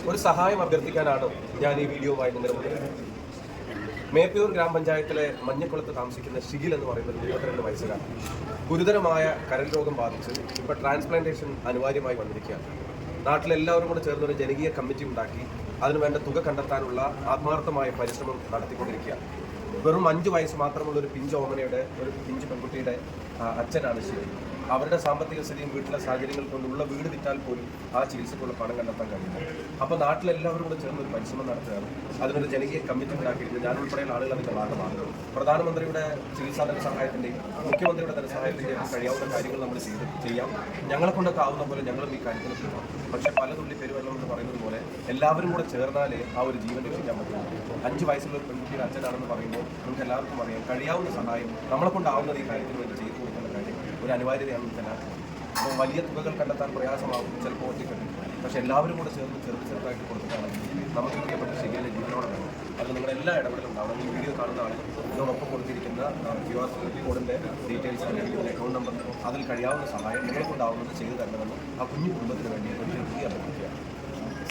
ഒരു സഹായം അഭ്യർത്ഥിക്കാനാണ് ഞാൻ ഈ വീഡിയോയുമായി നിങ്ങളുടെ മുന്നിൽ. മേപ്പയൂർ ഗ്രാമപഞ്ചായത്തിലെ മഞ്ഞക്കുളത്ത് താമസിക്കുന്ന ഷിഗിൽ എന്ന് പറയുന്ന 22 വയസ്സുകാരൻ ഗുരുതരമായ കരൾ രോഗം ബാധിച്ച് ഇപ്പോൾ ട്രാൻസ്പ്ലാന്റേഷൻ അനിവാര്യമായി വന്നിരിക്കുകയാണ്. നാട്ടിലെല്ലാവരും കൂടെ ചേർന്നൊരു ജനകീയ കമ്മിറ്റി ഉണ്ടാക്കി അതിനുവേണ്ട തുക കണ്ടെത്താനുള്ള ആത്മാർത്ഥമായ പരിശ്രമം നടത്തിക്കൊണ്ടിരിക്കുകയാണ്. വെറും 5 വയസ്സ് മാത്രമുള്ള ഒരു പിഞ്ച് ഓമനയുടെ ഒരു പിഞ്ച് പെൺകുട്ടിയുടെ അച്ഛനാണ് ഷിഗിൽ. അവരുടെ സാമ്പത്തിക സ്ഥിതിയും വീട്ടിലെ സാഹചര്യങ്ങൾ കൊണ്ടുള്ള വീട് വിറ്റാൽ പോലും ആ ചികിത്സയ്ക്കുള്ള പണം കണ്ടെത്താൻ കഴിയില്ല. അപ്പോൾ നാട്ടിലെല്ലാവരും കൂടെ ചേർന്ന് ഒരു പരിശ്രമം നടത്തുകയാണ്. അതിനൊരു ജനകീയ കമ്മിറ്റി ഉണ്ടാക്കിയിട്ട് ഞാൻ ഉൾപ്പെടെയുള്ള ആളുകൾ അതിൻ്റെ ഭാഗമാണ്. പ്രധാനമന്ത്രിയുടെ ചികിത്സാ ധനസഹായത്തിൻ്റെയും മുഖ്യമന്ത്രിയുടെ ധനസഹായത്തിൻ്റെയും കഴിയാവുന്ന കാര്യങ്ങൾ നമ്മൾ ചെയ്യാം. ഞങ്ങളെ കൊണ്ടൊക്കെ ആവുന്ന പോലെ ഞങ്ങളും ഈ കാര്യത്തിൽ ചെയ്യാം. പക്ഷേ പല തുള്ളി പെരുവെള്ളം എന്ന് പറയുന്നത് പോലെ എല്ലാവരും കൂടെ ചേർന്നാലേ ആ ഒരു ജീവൻ രക്ഷിക്കാൻ പറ്റും. 5 വയസ്സുള്ള ഒരു പെൺകുട്ടിയുടെ അച്ഛനാണെന്ന് പറയുമ്പോൾ നമുക്ക് എല്ലാവർക്കും അറിയാം, കഴിയാവുന്ന സഹായം നമ്മളെ കൊണ്ടാവുന്നത് ഈ കാര്യത്തിന് വേണ്ടി ചെയ്തു കൊടുക്കേണ്ട കാര്യം ഒരു അനിവാര്യതയാണെന്ന് തന്നെ. അപ്പോൾ വലിയ തുകകൾ കണ്ടെത്താൻ പ്രയാസമാകും, ചിലപ്പോൾ ഒറ്റയ്ക്ക്. പക്ഷേ എല്ലാവരും കൂടെ ചേർന്ന് ചെറുതായിട്ട് കൊടുത്തിട്ടാണെങ്കിൽ നമുക്ക് പ്രിയപ്പെട്ട ശരിയല്ല ജീവനോടെ വേണം. അത് നിങ്ങളെല്ലാ ഇടപെടലും ഉണ്ടാവണം. ഈ വീഡിയോ കാണുന്ന ആളുകൾ ഇതിനോടൊപ്പം കൊടുത്തിരിക്കുന്ന QR കോഡിൻ്റെ ഡീറ്റെയിൽസ് അല്ലെങ്കിൽ അക്കൗണ്ട് നമ്പർ, അതിൽ കഴിയാവുന്ന സഹായം നിങ്ങളെ കൊണ്ടാവുന്നത് ചെയ്തു തരണമെന്ന് ആ കുഞ്ഞു കുടുംബത്തിന് വേണ്ടി ഒരു അഭ്യർത്ഥിക്കുകയാണ്.